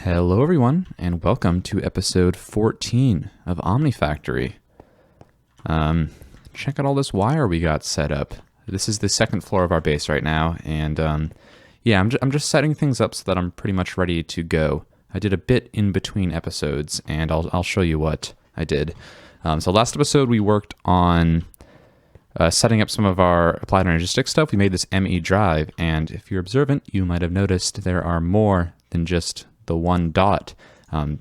Hello everyone, and welcome to episode 14 of Omnifactory. Check out all this wire we got set up. This is the second floor of our base right now, and I'm just setting things up so that I'm pretty much ready to go. I did a bit in between episodes, and I'll show you what I did. So last episode we worked on setting up some of our applied energistics stuff. We made this ME drive, and if you're observant, you might have noticed there are more than just the one dot. We had a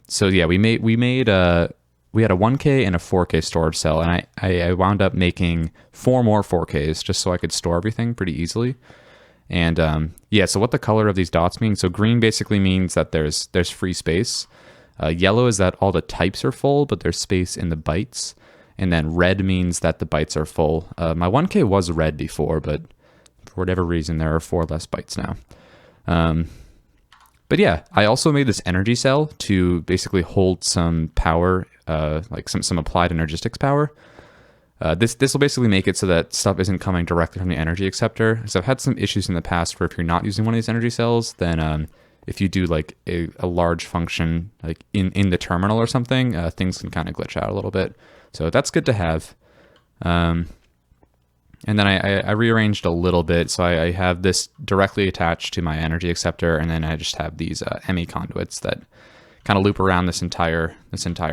1K and a 4K storage cell, and I wound up making 4 more 4Ks just so I could store everything pretty easily. And so what the color of these dots mean, so green basically means that there's free space. Yellow is that all the types are full, but there's space in the bytes. And then red means that the bytes are full. My 1K was red before, but for whatever reason, there are 4 less bytes now. But yeah, I also made this energy cell to basically hold some power, like some applied energistics power. This will basically make it so that stuff isn't coming directly from the energy acceptor. So I've had some issues in the past where if you're not using one of these energy cells, then if you do like a large function like in the terminal or something, things can kind of glitch out a little bit. So that's good to have. And then I rearranged a little bit, so I have this directly attached to my energy acceptor, and then I just have these ME conduits that kind of loop around this entire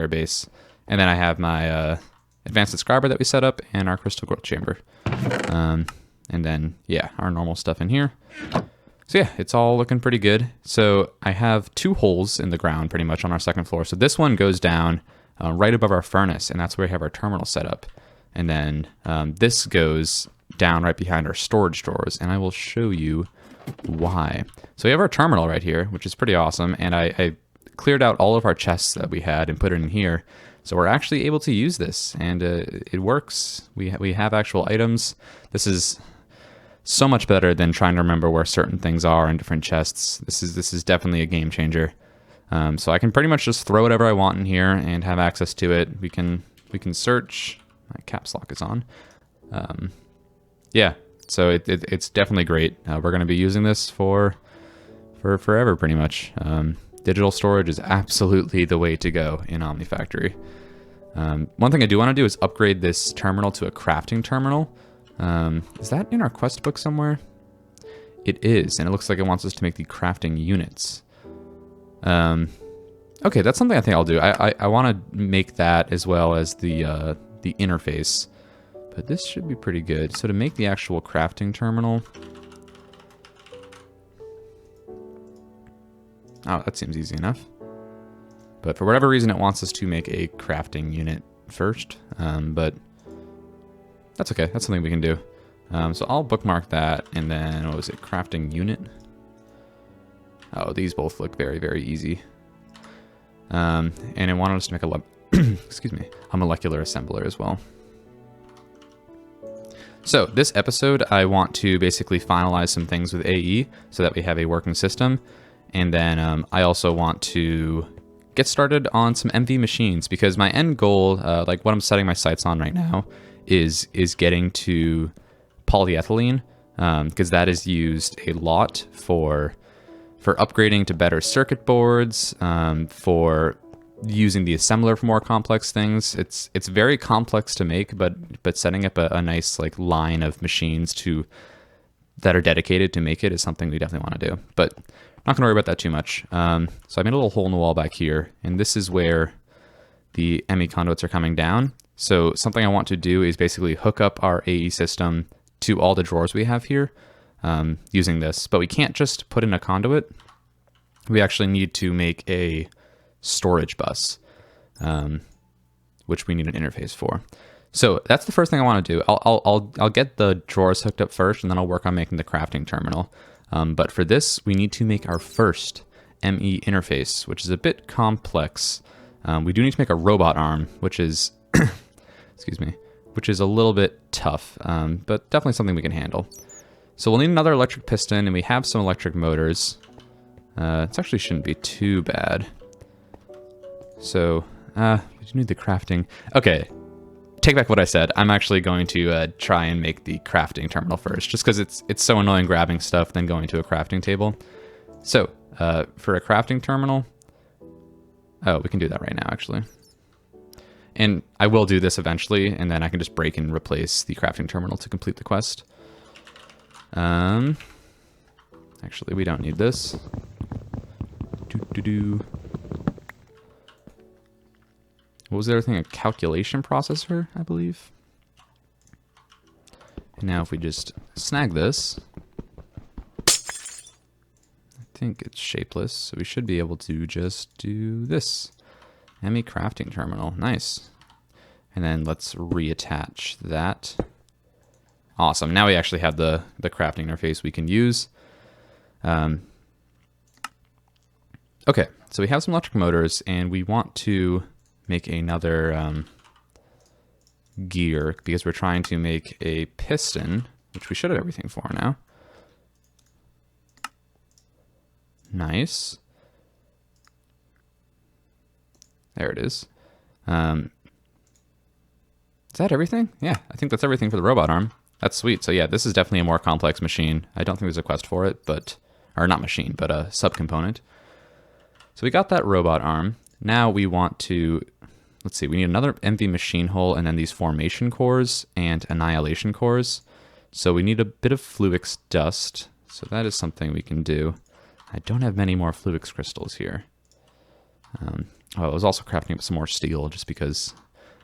base. And then I have my advanced subscriber that we set up and our crystal growth chamber. And then, our normal stuff in here. So yeah, it's all looking pretty good. So I have 2 holes in the ground pretty much on our second floor. So this one goes down right above our furnace, and that's where we have our terminal set up. And then this goes down right behind our storage drawers, and I will show you why. So we have our terminal right here, which is pretty awesome, and I cleared out all of our chests that we had and put it in here. So we're actually able to use this, and it works. We have actual items. This is so much better than trying to remember where certain things are in different chests. This is definitely a game changer. So I can pretty much just throw whatever I want in here and have access to it. We can search. My caps lock is on. So it's definitely great. We're going to be using this for forever, pretty much. Digital storage is absolutely the way to go in Omnifactory. One thing I do want to do is upgrade this terminal to a crafting terminal. Is that in our quest book somewhere? It is, and it looks like it wants us to make the crafting units. Okay, that's something I think I'll do. I want to make that as well as the interface, but this should be pretty good. So to make the actual crafting terminal, that seems easy enough. But for whatever reason, it wants us to make a crafting unit first, but that's okay. That's something we can do. So I'll bookmark that, and then, what was it, crafting unit? Oh, these both look very, very easy. And it wanted us to make a molecular assembler as well. So this episode, I want to basically finalize some things with AE so that we have a working system. And then I also want to get started on some MV machines, because my end goal, like what I'm setting my sights on right now, is getting to polyethylene, because that is used a lot for upgrading to better circuit boards, for using the assembler for more complex things. It's very complex to make, but setting up a nice like line of machines that are dedicated to make it is something we definitely want to do. But I'm not going to worry about that too much. So I made a little hole in the wall back here, and this is where the ME conduits are coming down. So something I want to do is basically hook up our AE system to all the drawers we have here using this. But we can't just put in a conduit. We actually need to make a storage bus, which we need an interface for. So that's the first thing I want to do. I'll get the drawers hooked up first, and then I'll work on making the crafting terminal. But for this, we need to make our first ME interface, which is a bit complex. We do need to make a robot arm, which is, which is a little bit tough, but definitely something we can handle. So we'll need another electric piston, and we have some electric motors. It actually shouldn't be too bad. So, we do need the crafting. Okay, take back what I said. I'm actually going to try and make the crafting terminal first, just because it's so annoying grabbing stuff then going to a crafting table. So, for a crafting terminal, Oh, we can do that right now, actually. And I will do this eventually, and then I can just break and replace the crafting terminal to complete the quest. Actually, we don't need this. What was the other thing? A calculation processor, I believe. And now if we just snag this, I think it's shapeless, so we should be able to just do this. ME crafting terminal, nice. And then let's reattach that. Awesome, now we actually have the crafting interface we can use. Okay, so we have some electric motors, and we want to make another gear because we're trying to make a piston, which we should have everything for now. Nice. There it is. Is that everything? Yeah, I think that's everything for the robot arm. That's sweet. So yeah, this is definitely a more complex machine. I don't think there's a quest for it, or not machine, but a subcomponent. So we got that robot arm. Now we want to, let's see, we need another MV machine hull and then these formation cores and annihilation cores. So we need a bit of Fluix dust. So that is something we can do. I don't have many more Fluix crystals here. I was also crafting up some more steel just because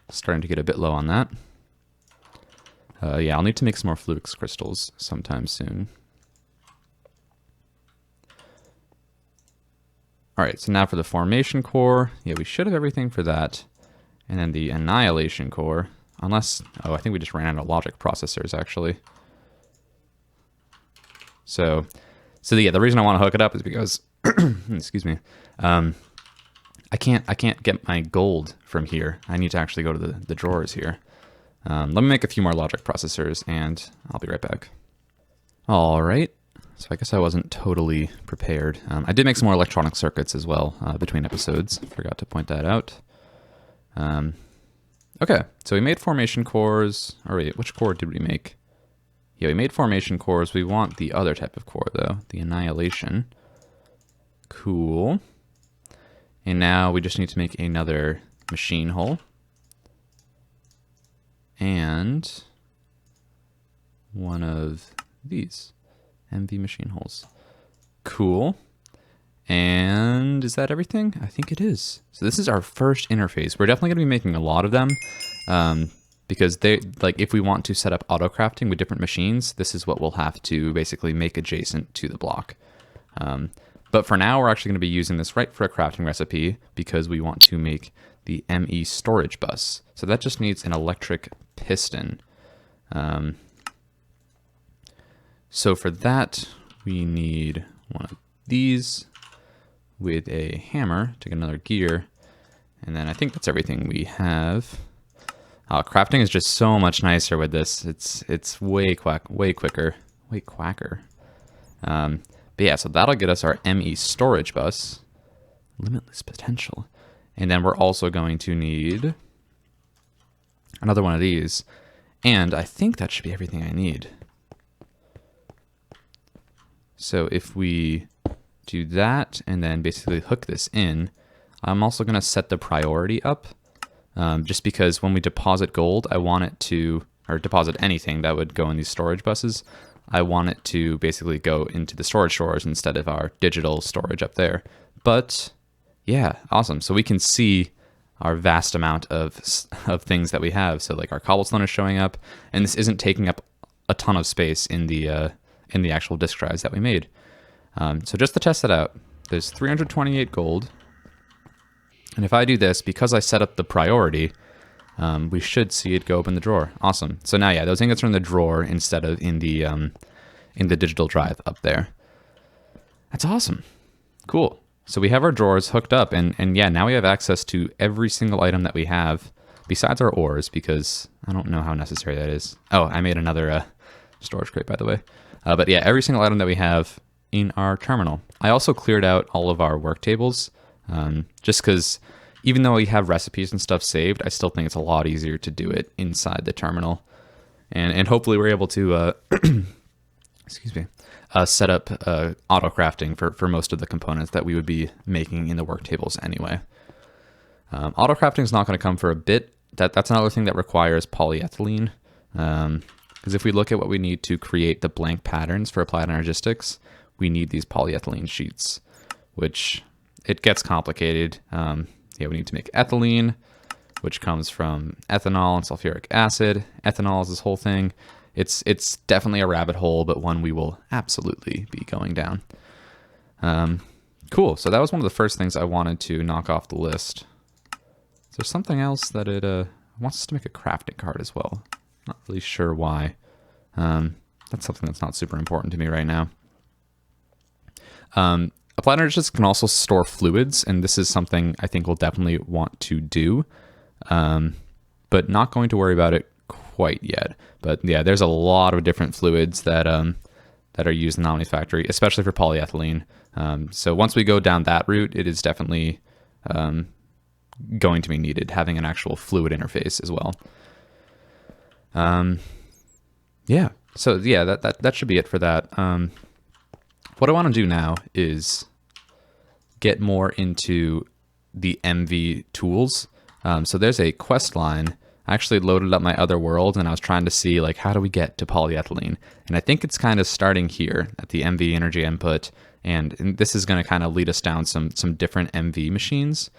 I'm starting to get a bit low on that. Yeah, I'll need to make some more Fluix crystals sometime soon. All right, so now for the formation core, yeah, we should have everything for that. And then the annihilation core, unless, oh, I think we just ran out of logic processors actually. So yeah, the reason I want to hook it up is because, excuse me, I can't get my gold from here. I need to actually go to the drawers here. Let me make a few more logic processors and I'll be right back. All right. So I guess I wasn't totally prepared. I did make some more electronic circuits as well between episodes. Forgot to point that out. Okay, so we made formation cores. Or wait, which core did we make? Yeah, we made formation cores. We want the other type of core though, the annihilation. Cool. And now we just need to make another machine hull. And one of these. MV machine holes. Cool. And is that everything? I think it is. So this is our first interface. We're definitely going to be making a lot of them because they, like, if we want to set up auto crafting with different machines, this is what we'll have to basically make adjacent to the block. But for now, we're actually going to be using this right for a crafting recipe because we want to make the ME storage bus. So that just needs an electric piston. So for that, we need one of these with a hammer to get another gear. And then I think that's everything we have. Crafting is just so much nicer with this. It's way quicker. But yeah, so that'll get us our ME storage bus. Limitless potential. And then we're also going to need another one of these. And I think that should be everything I need. So if we do that and then basically hook this in, I'm also going to set the priority up just because when we deposit gold, I want it to, or deposit anything that would go in these storage buses, I want it to basically go into the storage drawers instead of our digital storage up there. But yeah, awesome. So we can see our vast amount of things that we have. So like our cobblestone is showing up, and this isn't taking up a ton of space in the actual disk drives that we made. So just to test it out, there's 328 gold. And if I do this, because I set up the priority, we should see it go up in the drawer. Awesome. So now, yeah, those ingots are in the drawer instead of in the digital drive up there. That's awesome. Cool. So we have our drawers hooked up, and yeah, now we have access to every single item that we have, besides our ores, because I don't know how necessary that is. Oh, I made another storage crate, by the way. But yeah, every single item that we have in our terminal. I also cleared out all of our work tables, just because even though we have recipes and stuff saved, I still think it's a lot easier to do it inside the terminal. And hopefully we're able to, excuse me, set up auto crafting for most of the components that we would be making in the work tables anyway. Auto crafting is not going to come for a bit. That's another thing that requires polyethylene. Because if we look at what we need to create the blank patterns for applied energistics, we need these polyethylene sheets, which it gets complicated. We need to make ethylene, which comes from ethanol and sulfuric acid. Ethanol is this whole thing. It's definitely a rabbit hole, but one we will absolutely be going down. Cool. So that was one of the first things I wanted to knock off the list. Is there something else that it wants us to make a crafting card as well? Not really sure why. That's something that's not super important to me right now. Applied energists can also store fluids, and this is something I think we'll definitely want to do, but not going to worry about it quite yet. But yeah, there's a lot of different fluids that are used in Omnifactory, especially for polyethylene. So once we go down that route, it is definitely going to be needed, having an actual fluid interface as well. So yeah, that should be it for that. What I want to do now is get more into the MV tools. So there's a quest line. I actually loaded up my other world, and I was trying to see, like, how do we get to polyethylene? And I think it's kind of starting here at the MV energy input, and this is going to kind of lead us down some different MV machines.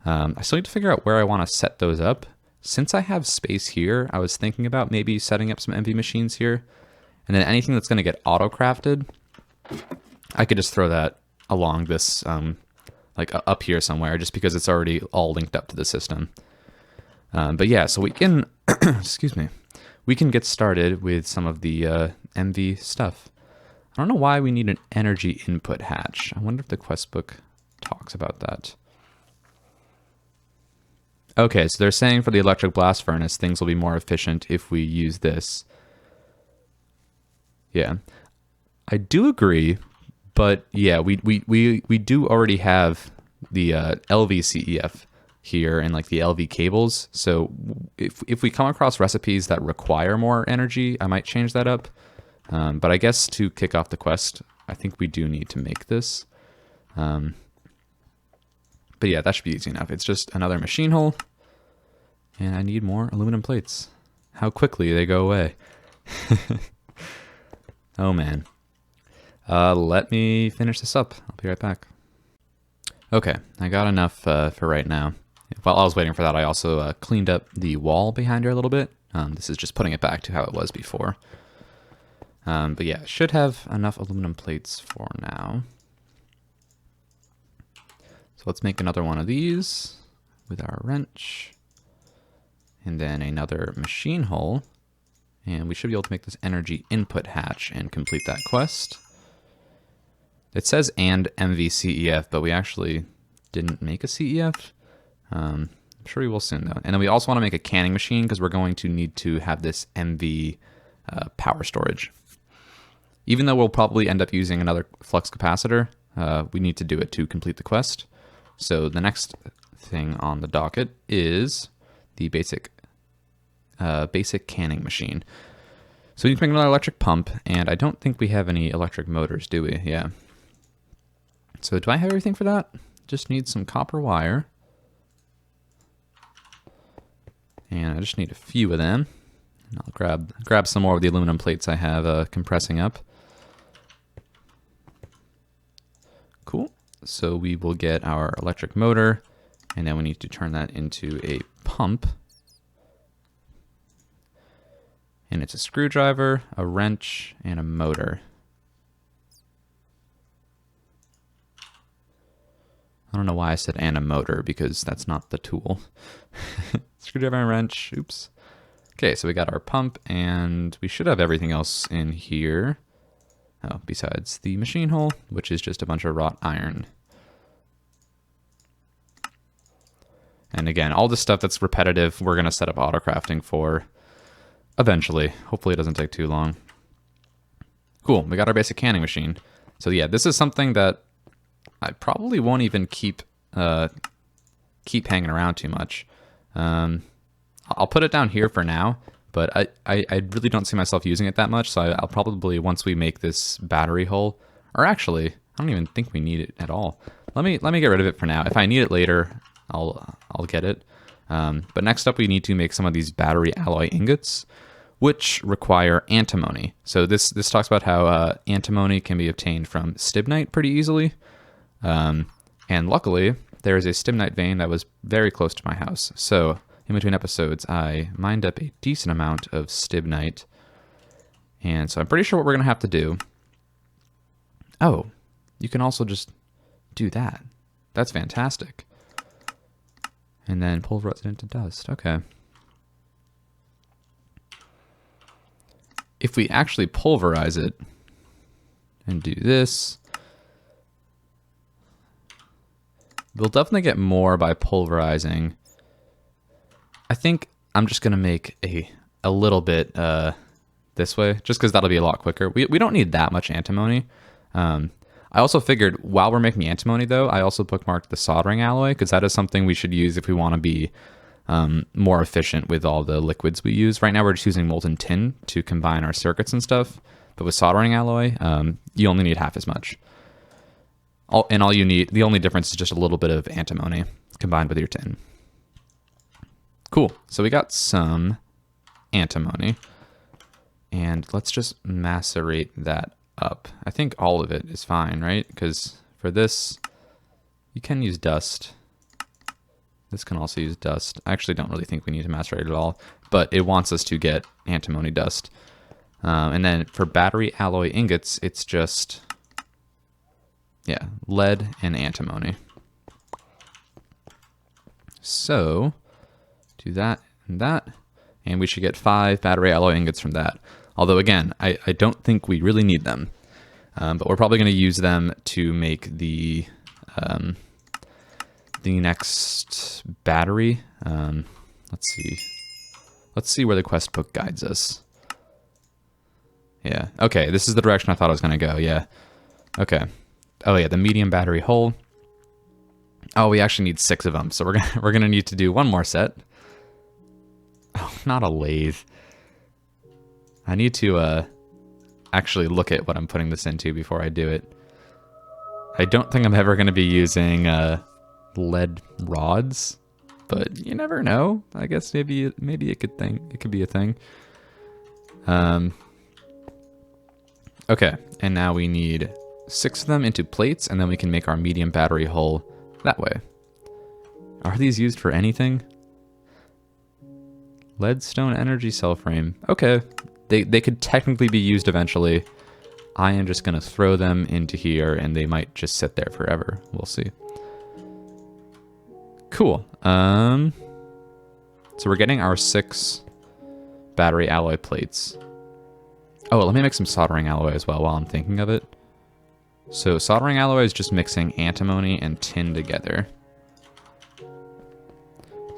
I still need to figure out where I want to set those up. Since I have space here, I was thinking about maybe setting up some MV machines here, and then anything that's going to get auto-crafted, I could just throw that along this, like up here somewhere, just because it's already all linked up to the system. But yeah, so we can, excuse me, we can get started with some of the MV stuff. I don't know why we need an energy input hatch. I wonder if the quest book talks about that. Okay, so they're saying for the electric blast furnace, things will be more efficient if we use this. Yeah, I do agree, but yeah, we do already have the LVCEF here and like the LV cables. So if we come across recipes that require more energy, I might change that up. But I guess to kick off the quest, I think we do need to make this. But yeah, that should be easy enough. It's just another machine hull, and I need more aluminum plates. How quickly they go away. Oh man. Let me finish this up. I'll be right back. Okay, I got enough for right now. While I was waiting for that, I also cleaned up the wall behind here a little bit. This is just putting it back to how it was before. But yeah, should have enough aluminum plates for now. So let's make another one of these with our wrench. And then another machine hull. And we should be able to make this energy input hatch and complete that quest. It says and MVCEF, but we actually didn't make a CEF. I'm sure we will soon though. And then we also want to make a canning machine because we're going to need to have this MV power storage. Even though we'll probably end up using another flux capacitor, we need to do it to complete the quest. So the next thing on the docket is the basic canning machine. So we can make another electric pump, and I don't think we have any electric motors, do we? Yeah. So do I have everything for that? Just need some copper wire. And I just need a few of them. And I'll grab some more of the aluminum plates I have compressing up. Cool. So we will get our electric motor, and then we need to turn that into a pump. And it's a screwdriver, a wrench, and a motor. I don't know why I said and a motor, because that's not the tool. Screwdriver and wrench, oops. Okay, so we got our pump, and we should have everything else in here. Oh, besides the machine hull, which is just a bunch of wrought iron. And again, all this stuff that's repetitive, we're going to set up auto crafting for eventually. Hopefully it doesn't take too long. Cool, we got our basic canning machine. So yeah, this is something that I probably won't even keep hanging around too much. I'll put it down here for now, but I really don't see myself using it that much, so I'll probably, once we make this battery hull, or actually, I don't even think we need it at all. Let me get rid of it for now. If I need it later, I'll get it. But next up, we need to make some of these battery alloy ingots, which require antimony. So this talks about how antimony can be obtained from stibnite pretty easily. And luckily, there is a stibnite vein that was very close to my house. So in between episodes, I mined up a decent amount of stibnite. And so I'm pretty sure what we're going to have to do... Oh, you can also just do that. That's fantastic. And then pulverize it into dust. Okay. If we actually pulverize it and do this, we'll definitely get more by pulverizing. I think I'm just going to make a little bit this way, just because that'll be a lot quicker. We don't need that much antimony. I also figured while we're making antimony, though, I also bookmarked the soldering alloy, because that is something we should use if we want to be more efficient with all the liquids we use. Right now, we're just using molten tin to combine our circuits and stuff. But with soldering alloy, you only need half as much. All you need, the only difference is just a little bit of antimony combined with your tin. Cool. So we got some antimony. And let's just macerate that up. I think all of it is fine, right? Because for this, you can use dust. This can also use dust. I actually don't really think we need to macerate at all, but it wants us to get antimony dust. And then for battery alloy ingots, it's just, yeah, lead and antimony. So do that and that, and we should get 5 battery alloy ingots from that. Although again, I don't think we really need them, but we're probably going to use them to make the next battery. Let's see where the quest book guides us. Yeah, okay, this is the direction I thought I was going to go, yeah. Okay. Oh yeah, the medium battery hull. Oh, we actually need 6 of them, so we're gonna need to do one more set. Oh, not a lathe. I need to actually look at what I'm putting this into before I do it. I don't think I'm ever going to be using lead rods, but you never know. I guess maybe it could be a thing. Okay, and now we need 6 of them into plates, and then we can make our medium battery hull that way. Are these used for anything? Leadstone energy cell frame. Okay. They could technically be used eventually. I am just going to throw them into here, and they might just sit there forever. We'll see. Cool. So we're getting our 6 battery alloy plates. Oh, let me make some soldering alloy as well while I'm thinking of it. So soldering alloy is just mixing antimony and tin together.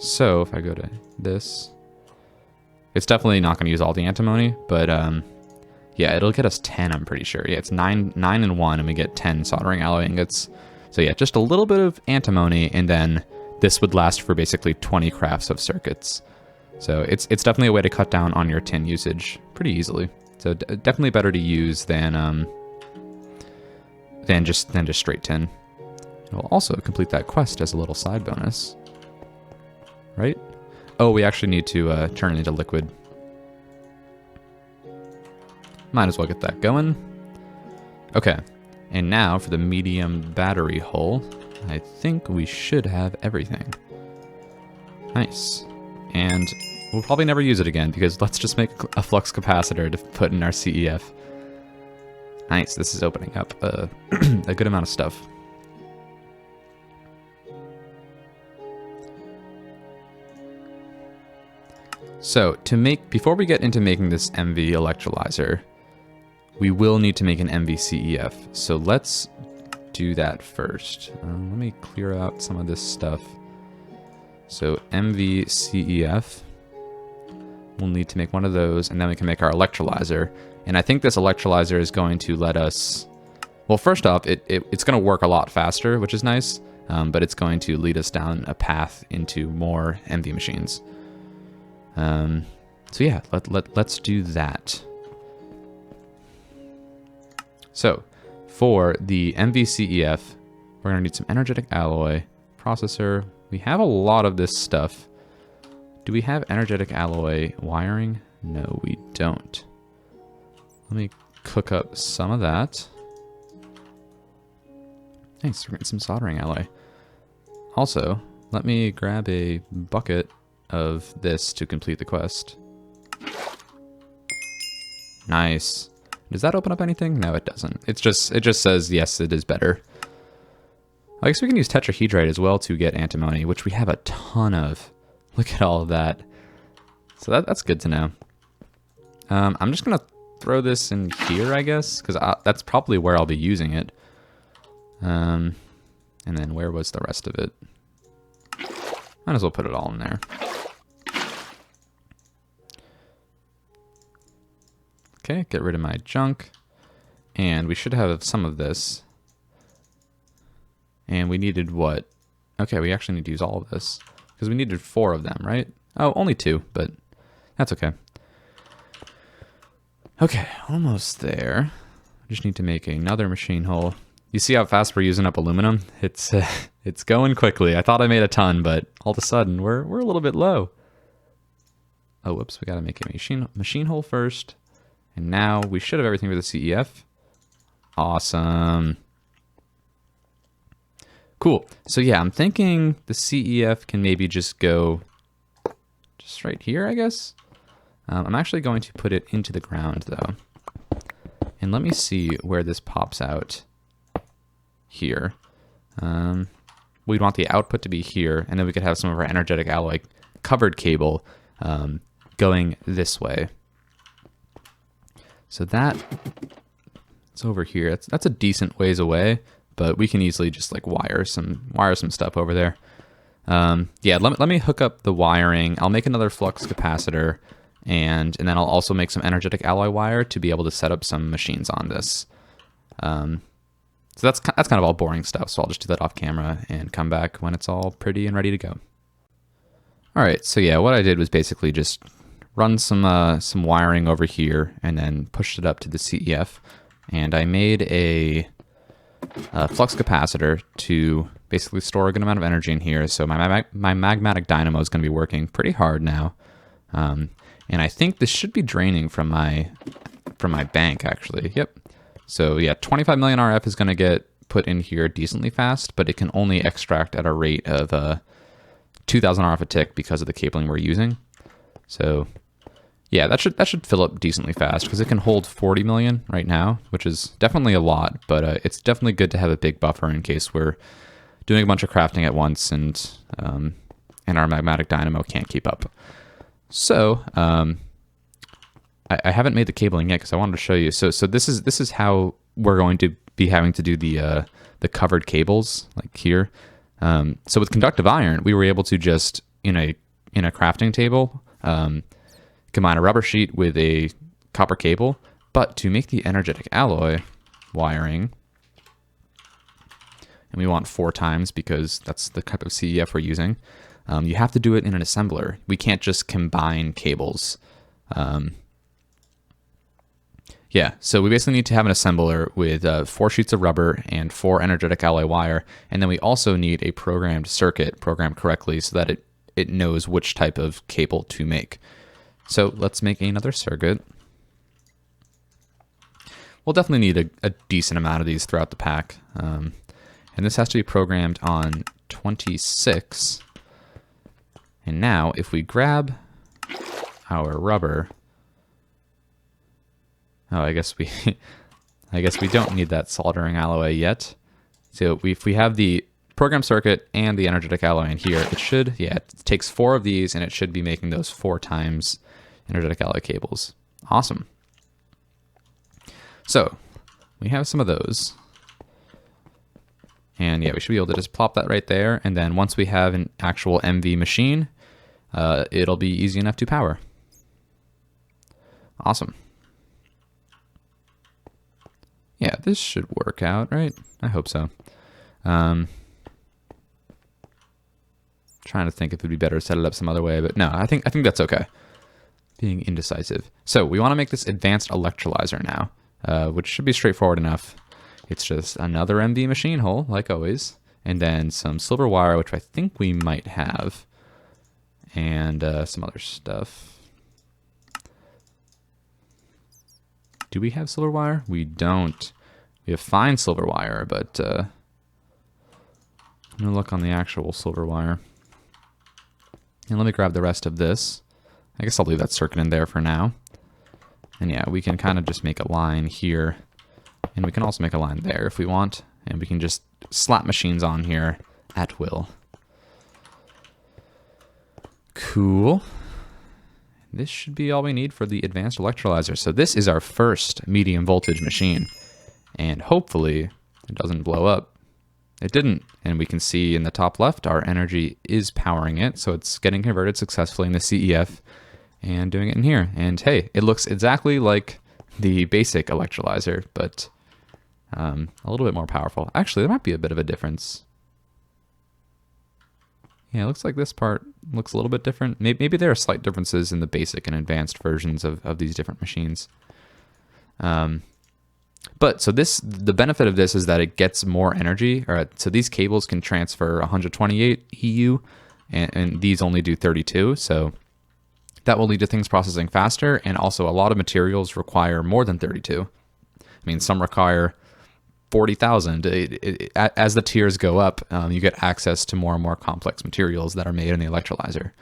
So if I go to this... It's definitely not going to use all the antimony, but yeah, it'll get us 10, I'm pretty sure. Yeah, it's 9 and 1, and we get 10 soldering alloy ingots. So yeah, just a little bit of antimony, and then this would last for basically 20 crafts of circuits. So it's definitely a way to cut down on your tin usage pretty easily. So definitely better to use than just straight tin. We'll also complete that quest as a little side bonus, right? Oh, we actually need to turn it into liquid. Might as well get that going. Okay, and now for the medium battery hull, I think we should have everything. Nice. And we'll probably never use it again, because let's just make a flux capacitor to put in our CEF. Nice, this is opening up a good amount of stuff. So before we get into making this MV electrolyzer, we will need to make an MV CEF. So let's do that first. Let me clear out some of this stuff. So MV CEF, we'll need to make one of those, and then we can make our electrolyzer. And I think this electrolyzer is going to let us, well, first off, it's going to work a lot faster, which is nice, but it's going to lead us down a path into more MV machines. So yeah, let's do that. So for the MV CEF, we're going to need some energetic alloy, processor. We have a lot of this stuff. Do we have energetic alloy wiring? No, we don't. Let me cook up some of that. Thanks, we're getting some soldering alloy. Also, let me grab a bucket of this to complete the quest. Nice. Does that open up anything? No, it doesn't. It just says, yes, it is better. I guess we can use tetrahedrite as well to get antimony, which we have a ton of. Look at all of that. So that's good to know. I'm just going to throw this in here, I guess, because that's probably where I'll be using it. And then where was the rest of it? Might as well put it all in there. Okay, get rid of my junk. And we should have some of this. And we needed what? Okay, we actually need to use all of this. Because we needed 4 of them, right? Oh, only 2, but that's okay. Okay, almost there. Just need to make another machine hull. You see how fast we're using up aluminum? It's going quickly. I thought I made a ton, but all of a sudden we're a little bit low. Oh, whoops! We got to make a machine hull first, and now we should have everything for the CEF. Awesome. Cool. So yeah, I'm thinking the CEF can maybe just go just right here, I guess. I'm actually going to put it into the ground though, and let me see where this pops out. Here. We'd want the output to be here, and then we could have some of our energetic alloy covered cable going this way. So that's over here. That's a decent ways away, but we can easily just like wire some stuff over there. Yeah, let me hook up the wiring. I'll make another flux capacitor, and then I'll also make some energetic alloy wire to be able to set up some machines on this. So that's kind of all boring stuff, so I'll just do that off camera and come back when it's all pretty and ready to go. All right, so yeah, what I did was basically just run some wiring over here and then pushed it up to the CEF, and I made a flux capacitor to basically store a good amount of energy in here. So my magmatic dynamo is going to be working pretty hard now, and I think this should be draining from my bank actually. Yep. So yeah, 25 million RF is going to get put in here decently fast, but it can only extract at a rate of 2,000 RF a tick because of the cabling we're using. So yeah, that should fill up decently fast because it can hold 40 million right now, which is definitely a lot, but it's definitely good to have a big buffer in case we're doing a bunch of crafting at once and our magmatic dynamo can't keep up. So I haven't made the cabling yet because I wanted to show you. So this is how we're going to be having to do the covered cables like here. So with conductive iron, we were able to just in a crafting table combine a rubber sheet with a copper cable. But to make the energetic alloy wiring, and we want 4 times because that's the type of CEF we're using, you have to do it in an assembler. We can't just combine cables. Yeah, so we basically need to have an assembler with 4 sheets of rubber and 4 energetic alloy wire, and then we also need a programmed circuit programmed correctly so that it knows which type of cable to make. So let's make another circuit. We'll definitely need a decent amount of these throughout the pack, and this has to be programmed on 26. And now if we grab our rubber, oh, I guess we don't need that soldering alloy yet. So if we have the program circuit and the energetic alloy in here, it takes 4 of these and it should be making those 4 times energetic alloy cables. Awesome. So we have some of those. And yeah, we should be able to just plop that right there. And then once we have an actual MV machine, it'll be easy enough to power. Awesome. Yeah, this should work out, right? I hope so. Trying to think if it'd be better to set it up some other way, but no, I think that's okay. Being indecisive. So we want to make this advanced electrolyzer now, which should be straightforward enough. It's just another MV machine hull, like always, and then some silver wire, which I think we might have, and some other stuff. Do we have silver wire? We don't. We have fine silver wire, but I'm going to look on the actual silver wire. And let me grab the rest of this. I guess I'll leave that circuit in there for now. And yeah, we can kind of just make a line here. And we can also make a line there if we want. And we can just slap machines on here at will. Cool. This should be all we need for the advanced electrolyzer. So this is our first medium voltage machine. And hopefully it doesn't blow up. It didn't. And we can see in the top left, our energy is powering it. So it's getting converted successfully in the CEF and doing it in here. And hey, it looks exactly like the basic electrolyzer, but a little bit more powerful. Actually, there might be a bit of a difference. Yeah, it looks like this part looks a little bit different. Maybe there are slight differences in the basic and advanced versions of these different machines. But so the benefit of this is that it gets more energy. So these cables can transfer 128 EU, and these only do 32. So that will lead to things processing faster, and also a lot of materials require more than 32. I mean, some require 40,000. As the tiers go up, you get access to more and more complex materials that are made in the electrolyzer.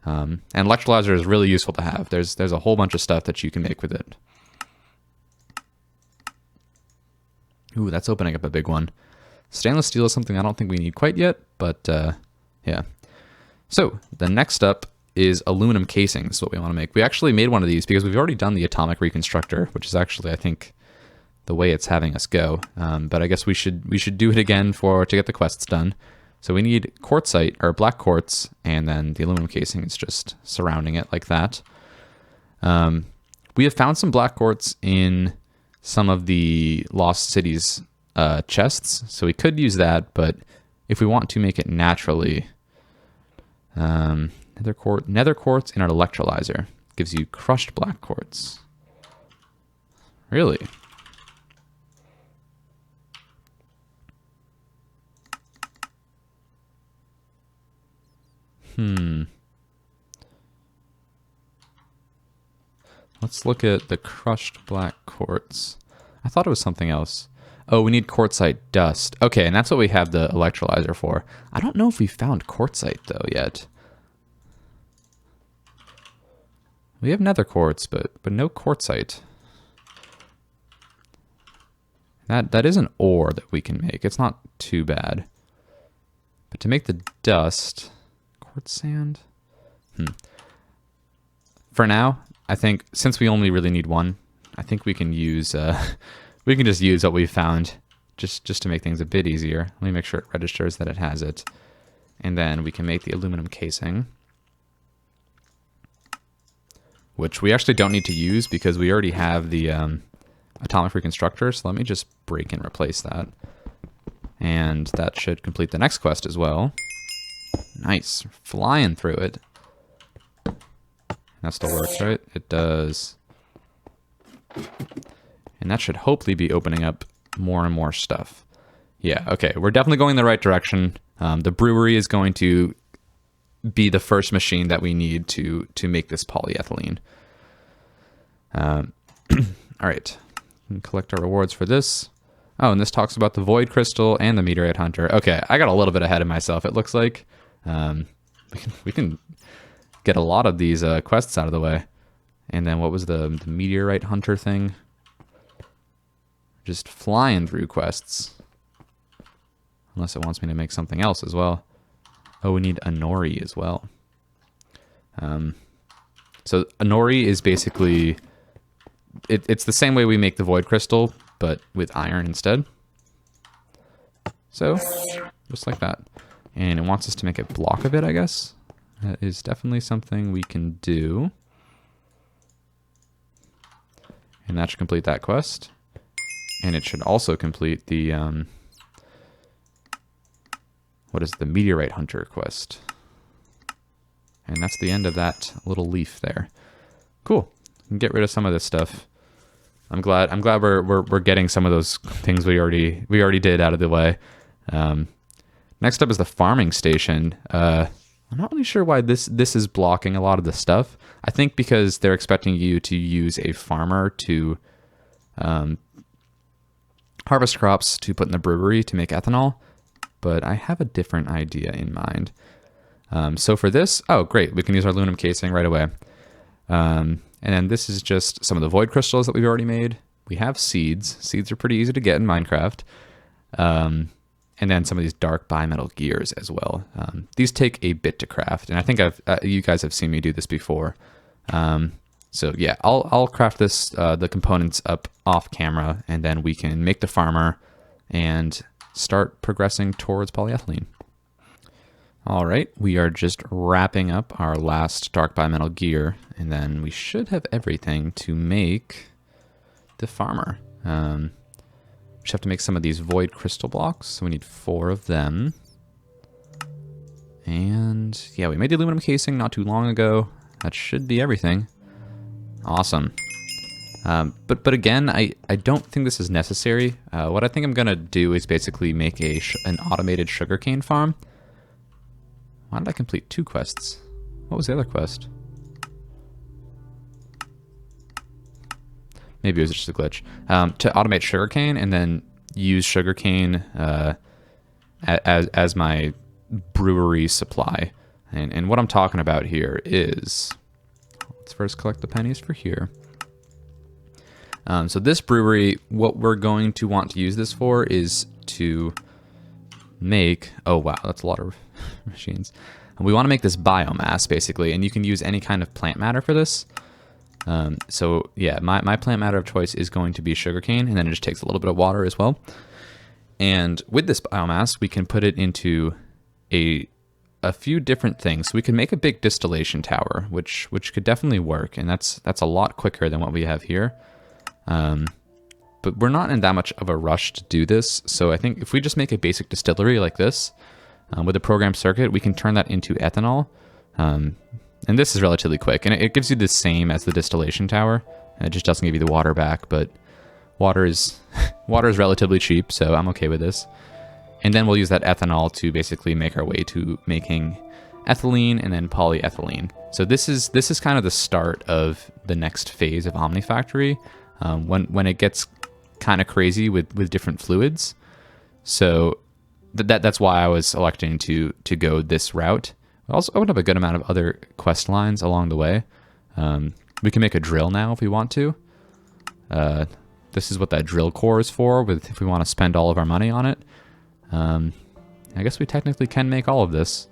And electrolyzer is really useful to have. There's a whole bunch of stuff that you can make with it. Ooh, that's opening up a big one. Stainless steel is something I don't think we need quite yet, but yeah. So the next up is aluminum casings, is what we want to make. We actually made one of these because we've already done the atomic reconstructor, which is actually, I think, the way it's having us go. But I guess we should do it again to get the quests done. So we need quartzite, or black quartz, and then the aluminum casing is just surrounding it like that. We have found some black quartz in some of the Lost Cities chests, so we could use that, but if we want to make it naturally, nether quartz in an electrolyzer gives you crushed black quartz. Really? Let's look at the crushed black quartz. I thought it was something else. Oh, we need quartzite dust. Okay, and that's what we have the electrolyzer for. I don't know if we found quartzite, though, yet. We have nether quartz, but no quartzite. That is an ore that we can make. It's not too bad. But to make the dust... Quartz sand? For now, I think, since we only really need one, I think we can use, we can just use what we found just to make things a bit easier. Let me make sure it registers that it has it. And then we can make the aluminum casing, which we actually don't need to use because we already have the atomic reconstructor. So let me just break and replace that. And that should complete the next quest as well. Nice. Flying through it. That still works, right? It does. And that should hopefully be opening up more and more stuff. Yeah, okay. We're definitely going in the right direction. The brewery is going to be the first machine that we need to make this polyethylene. All right. Collect our rewards for this. Oh, and this talks about the void crystal and the meteorite hunter. Okay, I got a little bit ahead of myself, it looks like. We can get a lot of these quests out of the way. And then what was the meteorite hunter thing? Just flying through quests. Unless it wants me to make something else as well. Oh, we need Anori as well. So Anori is basically... It's the same way we make the void crystal, but with iron instead. So, just like that. And it wants us to make a block of it, I guess. That is definitely something we can do. And that should complete that quest. And it should also complete the, what is the Meteorite Hunter quest. And that's the end of that little leaf there. Cool. We can get rid of some of this stuff. I'm glad we're getting some of those things we already did out of the way. Next up is the farming station. I'm not really sure why this is blocking a lot of the stuff. I think because they're expecting you to use a farmer to harvest crops to put in the brewery to make ethanol, but I have a different idea in mind. So for this, oh great, we can use our aluminum casing right away. And then this is just some of the void crystals that we've already made. We have seeds. Seeds are pretty easy to get in Minecraft. And then some of these dark bimetal gears as well. These take a bit to craft, and I think you guys have seen me do this before. So yeah, I'll craft this the components up off camera, and then we can make the farmer and start progressing towards polyethylene. All right, we are just wrapping up our last dark bimetal gear, and then we should have everything to make the farmer. We just have to make some of these void crystal blocks, so we need 4 of them. And yeah, we made the aluminum casing not too long ago. That should be everything. Awesome. But again, I don't think this is necessary. What I think I'm gonna do is basically make an automated sugarcane farm. Why did I complete 2 quests? What was the other quest? Maybe it was just a glitch. To automate sugarcane and then use sugarcane as my brewery supply. And what I'm talking about here is, let's first collect the pennies for here. So this brewery, what we're going to want to use this for is to make, oh wow, that's a lot of machines. We want to make this biomass basically, and you can use any kind of plant matter for this. So yeah, my plant matter of choice is going to be sugarcane, and then it just takes a little bit of water as well. And with this biomass, we can put it into a few different things. So we can make a big distillation tower, which could definitely work, and that's a lot quicker than what we have here. But we're not in that much of a rush to do this, so I think if we just make a basic distillery like this, with a programmed circuit, we can turn that into ethanol. And this is relatively quick, and it gives you the same as the distillation tower. It just doesn't give you the water back, but water is relatively cheap, so I'm okay with this. And then we'll use that ethanol to basically make our way to making ethylene and then polyethylene. So this is kind of the start of the next phase of Omnifactory, when it gets kind of crazy with different fluids. So that's why I was electing to go this route. We also opened up a good amount of other quest lines along the way. We can make a drill now if we want to. This is what that drill core is for, if we want to spend all of our money on it. I guess we technically can make all of this.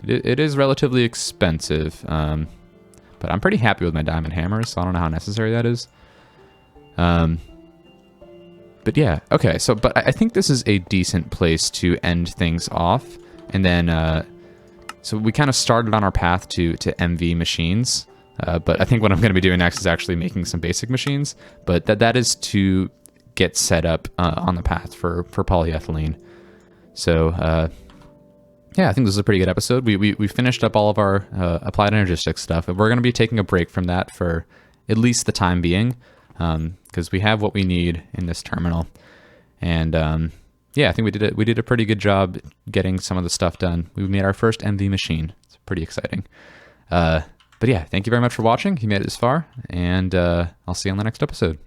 It is relatively expensive, but I'm pretty happy with my diamond hammers, so I don't know how necessary that is. But yeah, okay, but I think this is a decent place to end things off. And then, so we kind of started on our path to MV machines, but I think what I'm going to be doing next is actually making some basic machines. But that is to get set up on the path for polyethylene. So, yeah, I think this is a pretty good episode. We finished up all of our applied energistics stuff, and we're going to be taking a break from that for at least the time being, because we have what we need in this terminal. And yeah, I think we did a pretty good job getting some of the stuff done. We made our first MV machine. It's pretty exciting. But yeah, thank you very much for watching. You made it this far, and I'll see you on the next episode.